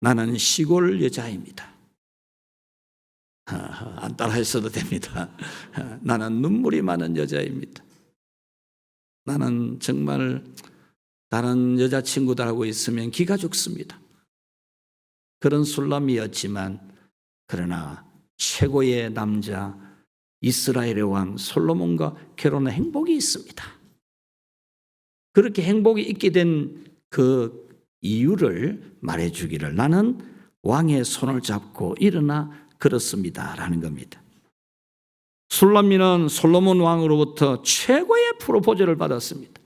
나는 시골 여자입니다. 안 따라하셔도 됩니다. 나는 눈물이 많은 여자입니다. 나는 정말 다른 여자친구들하고 있으면 기가 죽습니다. 그런 술람이었지만 그러나 최고의 남자 이스라엘의 왕 솔로몬과 결혼한 행복이 있습니다. 그렇게 행복이 있게 된 그 이유를 말해주기를 나는 왕의 손을 잡고 일어나 걸었습니다 라는 겁니다. 술람미는 솔로몬 왕으로부터 최고의 프로포즈를 받았습니다.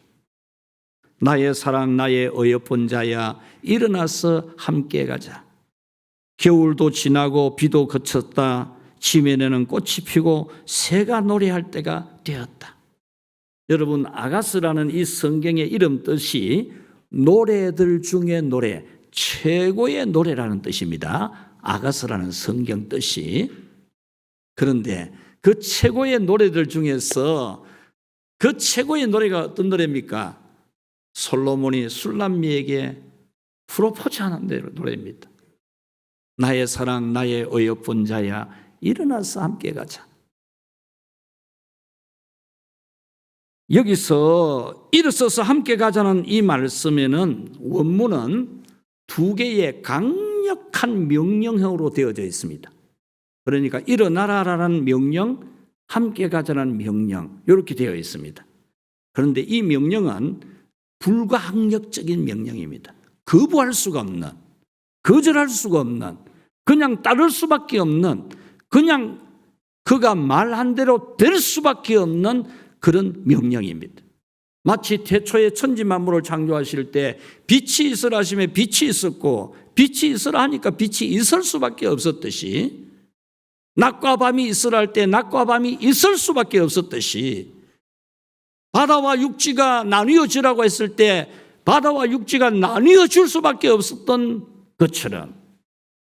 나의 사랑 나의 어여쁜 자야 일어나서 함께 가자. 겨울도 지나고 비도 그쳤다. 지면에는 꽃이 피고 새가 노래할 때가 되었다. 여러분 아가스라는 이 성경의 이름 뜻이 노래들 중에 노래, 최고의 노래라는 뜻입니다. 아가스라는 성경 뜻이. 그런데 그 최고의 노래들 중에서 그 최고의 노래가 어떤 노래입니까? 솔로몬이 술람미에게 프로포즈하는 노래입니다. 나의 사랑 나의 어여쁜 자야 일어나서 함께 가자. 여기서 일어서서 함께 가자는 이 말씀에는 원문은 두 개의 강력한 명령형으로 되어져 있습니다. 그러니까 일어나라라는 명령, 함께 가자는 명령 이렇게 되어 있습니다. 그런데 이 명령은 불가항력적인 명령입니다. 거부할 수가 없는, 거절할 수가 없는, 그냥 따를 수밖에 없는, 그냥 그가 말한 대로 될 수밖에 없는 그런 명령입니다. 마치 태초에 천지 만물을 창조하실 때 빛이 있으라 하시면 빛이 있었고 빛이 있으라 하니까 빛이 있을 수밖에 없었듯이 낮과 밤이 있으라 할 때 낮과 밤이 있을 수밖에 없었듯이 바다와 육지가 나뉘어지라고 했을 때 바다와 육지가 나뉘어질 수밖에 없었던 것처럼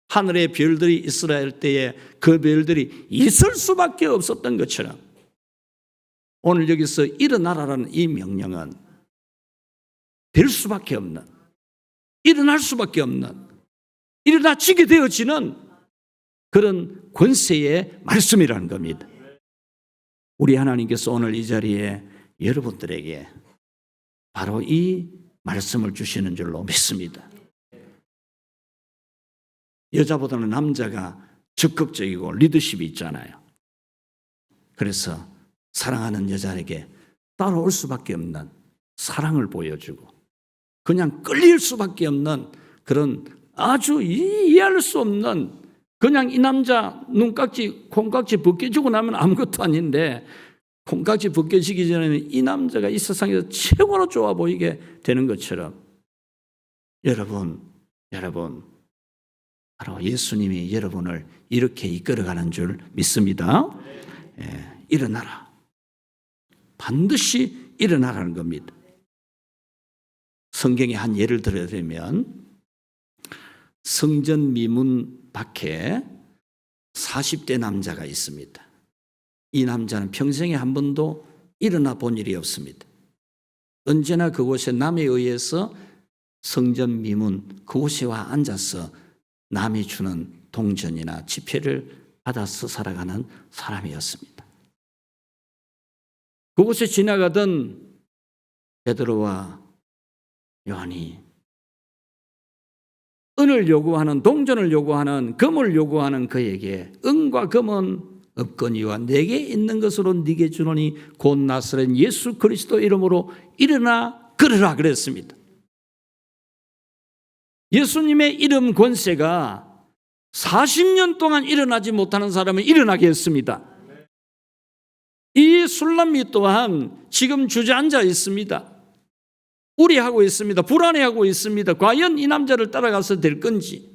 하늘의 별들이 있으라 할 때에 그 별들이 있을 수밖에 없었던 것처럼 오늘 여기서 일어나라라는 이 명령은 될 수밖에 없는, 일어날 수밖에 없는, 일어나지게 되어지는 그런 권세의 말씀이라는 겁니다. 우리 하나님께서 오늘 이 자리에 여러분들에게 바로 이 말씀을 주시는 줄로 믿습니다. 여자보다는 남자가 적극적이고 리더십이 있잖아요. 그래서 사랑하는 여자에게 따라올 수밖에 없는 사랑을 보여주고 그냥 끌릴 수밖에 없는 그런 아주 이해할 수 없는 그냥 이 남자 눈깍지 콩깍지 벗겨주고 나면 아무것도 아닌데 콩깍지 벗겨지기 전에는 이 남자가 이 세상에서 최고로 좋아 보이게 되는 것처럼 여러분 바로 예수님이 여러분을 이렇게 이끌어가는 줄 믿습니다. 일어나라. 반드시 일어나라는 겁니다. 성경의 한 예를 들어드리면 성전 미문 밖에 40대 남자가 있습니다. 이 남자는 평생에 한 번도 일어나 본 일이 없습니다. 언제나 그곳에 남에 의해서 성전 미문 그곳에 와 앉아서 남이 주는 동전이나 지폐를 받아서 살아가는 사람이었습니다. 그곳에 지나가던 베드로와 요한이 은을 요구하는 동전을 요구하는 금을 요구하는 그에게 은과 금은 없거니와 내게 있는 것으로 네게 주노니 곧 나사렛 예수 그리스도 이름으로 일어나 걸으라 그랬습니다. 예수님의 이름 권세가 40년 동안 일어나지 못하는 사람은 일어나게 했습니다. 이 술람미 또한 지금 주저앉아 있습니다. 우려하고 있습니다. 불안해하고 있습니다. 과연 이 남자를 따라가서 될 건지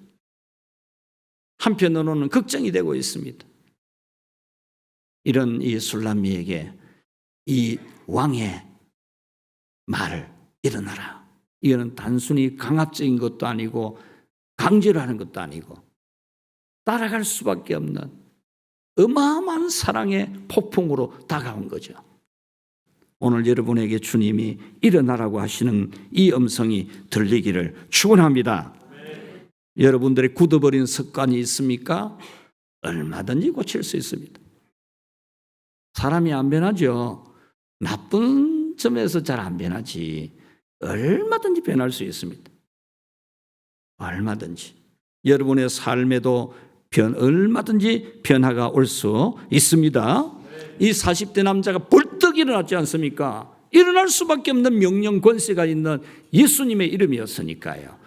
한편으로는 걱정이 되고 있습니다. 이런 이 술람미에게 이 왕의 말을 일어나라. 이거는 단순히 강압적인 것도 아니고 강제로 하는 것도 아니고 따라갈 수밖에 없는 어마어마한 사랑의 폭풍으로 다가온 거죠. 오늘 여러분에게 주님이 일어나라고 하시는 이 음성이 들리기를 축원합니다. 여러분들의 굳어버린 습관이 있습니까? 얼마든지 고칠 수 있습니다. 사람이 안 변하죠. 나쁜 점에서 잘 안 변하지. 얼마든지 변할 수 있습니다. 얼마든지. 여러분의 삶에도 얼마든지 변화가 올 수 있습니다. 이 40대 남자가 벌떡 일어났지 않습니까? 일어날 수밖에 없는 명령 권세가 있는 예수님의 이름이었으니까요.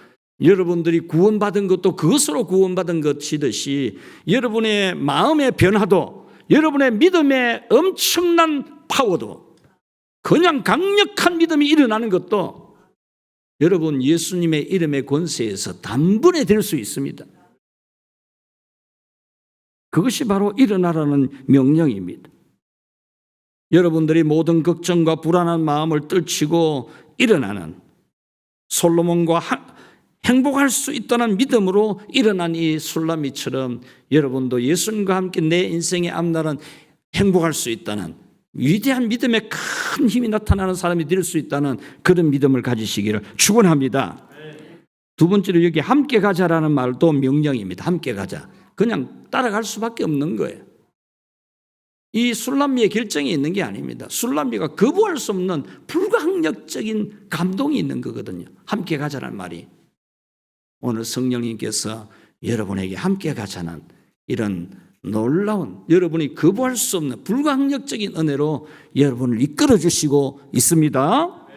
여러분들이 구원받은 것도 그것으로 구원받은 것이듯이 여러분의 마음의 변화도, 여러분의 믿음의 엄청난 파워도, 그냥 강력한 믿음이 일어나는 것도 여러분 예수님의 이름의 권세에서 단번에 될 수 있습니다. 그것이 바로 일어나라는 명령입니다. 여러분들이 모든 걱정과 불안한 마음을 떨치고 일어나는 솔로몬과 행복할 수 있다는 믿음으로 일어난 이 술람미처럼 여러분도 예수님과 함께 내 인생의 앞날은 행복할 수 있다는 위대한 믿음의 큰 힘이 나타나는 사람이 될 수 있다는 그런 믿음을 가지시기를 축원합니다. 두 번째로 여기 함께 가자라는 말도 명령입니다. 함께 가자. 그냥 따라갈 수밖에 없는 거예요. 이 술람미의 결정이 있는 게 아닙니다. 술람미가 거부할 수 없는 불가항력적인 감동이 있는 거거든요. 함께 가자라는 말이. 오늘 성령님께서 여러분에게 함께 가자는 이런 놀라운, 여러분이 거부할 수 없는 불가항력적인 은혜로 여러분을 이끌어 주시고 있습니다.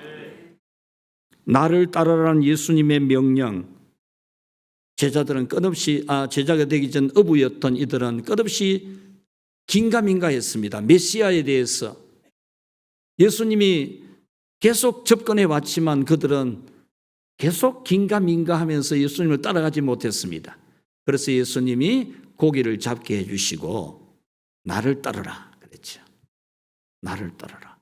나를 따르라는 예수님의 명령, 제자들은 끝없이 제자가 되기 전 어부였던 이들은 끝없이 긴가민가했습니다. 메시아에 대해서 예수님이 계속 접근해 왔지만 그들은 계속 긴가민가하면서 예수님을 따라가지 못했습니다. 그래서 예수님이 고기를 잡게 해주시고 나를 따르라 그랬죠. 나를 따르라.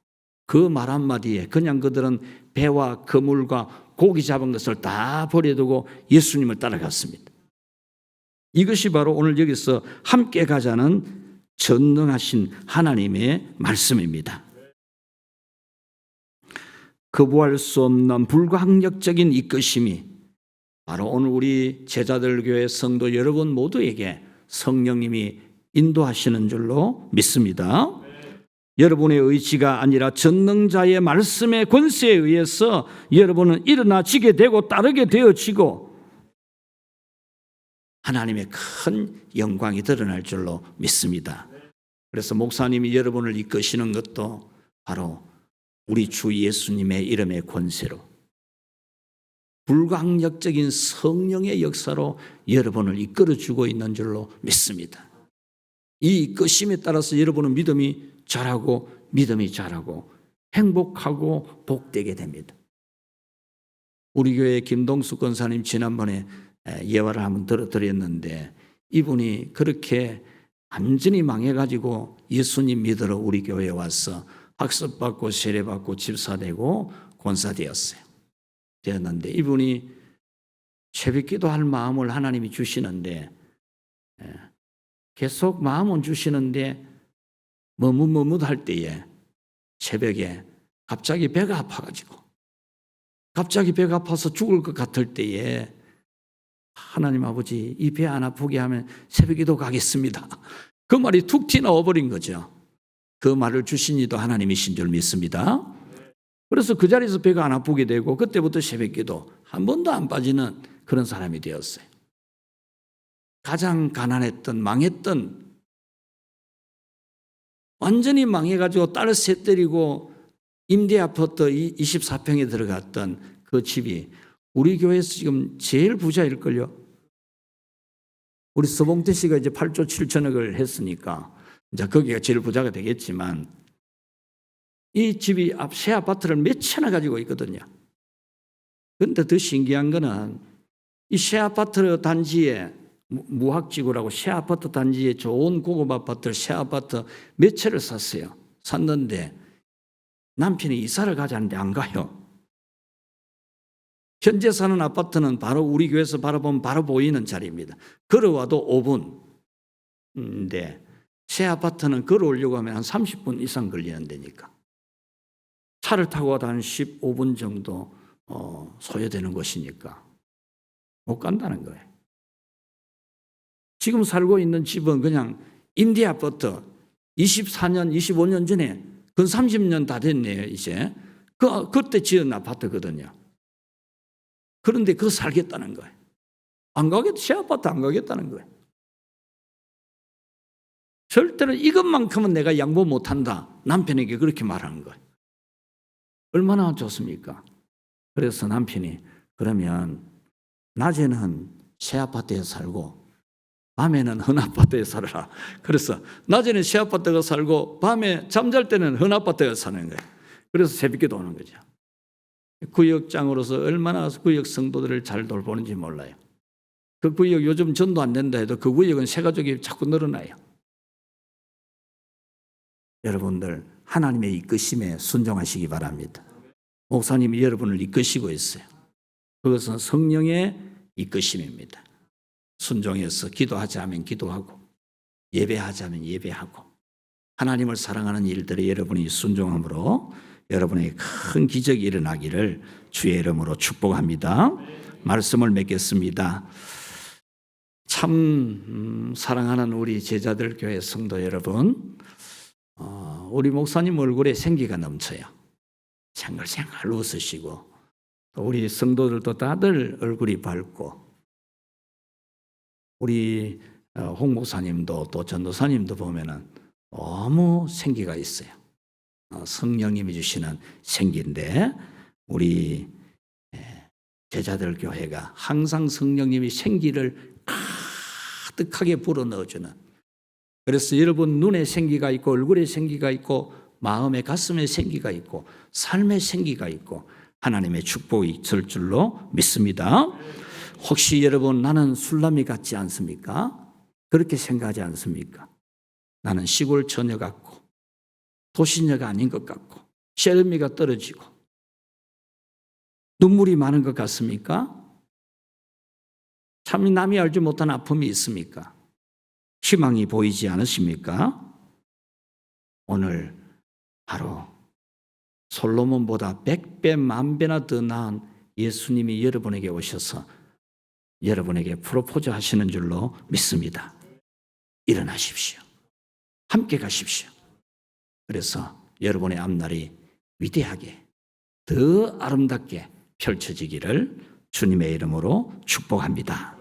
그 말 한마디에 그냥 그들은 배와 그물과 고기 잡은 것을 다 버려두고 예수님을 따라갔습니다. 이것이 바로 오늘 여기서 함께 가자는 전능하신 하나님의 말씀입니다. 거부할 수 없는 불가항력적인 이끄심이 바로 오늘 우리 제자들 교회 성도 여러분 모두에게 성령님이 인도하시는 줄로 믿습니다. 여러분의 의지가 아니라 전능자의 말씀의 권세에 의해서 여러분은 일어나지게 되고 따르게 되어지고 하나님의 큰 영광이 드러날 줄로 믿습니다. 그래서 목사님이 여러분을 이끄시는 것도 바로 우리 주 예수님의 이름의 권세로 불가항력적인 성령의 역사로 여러분을 이끌어주고 있는 줄로 믿습니다. 이 이끄심에 따라서 여러분은 믿음이 자라고 행복하고 복되게 됩니다. 우리 교회 김동수 권사님 지난번에 예화를 한번 들어드렸는데 이분이 그렇게 완전히 망해가지고 예수님 믿으러 우리 교회에 와서 학습받고 세례받고 집사되고 권사되었어요. 되었는데 이분이 새벽기도 할 마음을 하나님이 주시는데 계속 마음은 주시는데 머뭇할 때에 새벽에 갑자기 배가 아파가지고 갑자기 배가 아파서 죽을 것 같을 때에 하나님 아버지 이 배 안 아프게 하면 새벽기도 가겠습니다. 그 말이 툭 튀어나와버린 거죠. 그 말을 주신 이도 하나님이신 줄 믿습니다. 그래서 그 자리에서 배가 안 아프게 되고 그때부터 새벽기도 한 번도 안 빠지는 그런 사람이 되었어요. 가장 가난했던 망했던 완전히 망해가지고 딸 셋 데리고 임대 아파트 24평에 들어갔던 그 집이 우리 교회에서 지금 제일 부자일걸요. 우리 서봉태 씨가 이제 8조 7천억을 했으니까 이제 거기가 제일 부자가 되겠지만 이 집이 새 아파트를 몇 채나 가지고 있거든요. 그런데 더 신기한 거는 이 새 아파트 단지에 무학지구라고 새 아파트 단지에 좋은 고급 아파트를 새 아파트 몇 채를 샀어요. 샀는데 남편이 이사를 가자는데 안 가요. 현재 사는 아파트는 바로 우리 교회에서 바라보면 바로 보이는 자리입니다. 걸어와도 5분인데 새 아파트는 걸어오려고 하면 한 30분 이상 걸리는 데니까 차를 타고 와도 한 15분 정도 소요되는 곳이니까 못 간다는 거예요. 지금 살고 있는 집은 그냥 임대 아파트 24년, 25년 전에 근 30년 다 됐네요, 이제. 그때 지은 아파트거든요. 그런데 그거 살겠다는 거예요. 안 가겠다, 새 아파트 안 가겠다는 거예요. 절대로 이것만큼은 내가 양보 못한다. 남편에게 그렇게 말하는 거예요. 얼마나 좋습니까? 그래서 남편이 그러면 낮에는 새 아파트에 살고 밤에는 헌 아파트에 살아라. 그래서 낮에는 새 아파트에 살고 밤에 잠잘 때는 헌 아파트에 사는 거예요. 그래서 새벽에도 오는 거죠. 구역장으로서 얼마나 구역 성도들을 잘 돌보는지 몰라요. 그 구역 요즘 전도 안 된다 해도 그 구역은 새 가족이 자꾸 늘어나요. 여러분들 하나님의 이끄심에 순종하시기 바랍니다. 목사님이 여러분을 이끄시고 있어요. 그것은 성령의 이끄심입니다. 순종해서 기도하자면 기도하고 예배하자면 예배하고 하나님을 사랑하는 일들에 여러분이 순종함으로 여러분에게 큰 기적이 일어나기를 주의 이름으로 축복합니다. 말씀을 맺겠습니다. 참 사랑하는 우리 제자들 교회 성도 여러분, 우리 목사님 얼굴에 생기가 넘쳐요. 생글생글 웃으시고 또 우리 성도들도 다들 얼굴이 밝고 우리 홍 목사님도 또 전도사님도 보면은 너무 생기가 있어요. 성령님이 주시는 생기인데 우리 제자들 교회가 항상 성령님이 생기를 가득하게 불어넣어주는, 그래서 여러분 눈에 생기가 있고 얼굴에 생기가 있고 마음에 가슴에 생기가 있고 삶에 생기가 있고 하나님의 축복이 있을 줄로 믿습니다. 혹시 여러분 나는 술람이 같지 않습니까? 그렇게 생각하지 않습니까? 나는 시골 처녀 같고 도시녀가 아닌 것 같고 셰르미가 떨어지고 눈물이 많은 것 같습니까? 참 남이 알지 못한 아픔이 있습니까? 희망이 보이지 않으십니까? 오늘 바로 솔로몬보다 100배, 10,000배나 더 나은 예수님이 여러분에게 오셔서 여러분에게 프로포즈 하시는 줄로 믿습니다. 일어나십시오. 함께 가십시오. 그래서 여러분의 앞날이 위대하게 더 아름답게 펼쳐지기를 주님의 이름으로 축복합니다.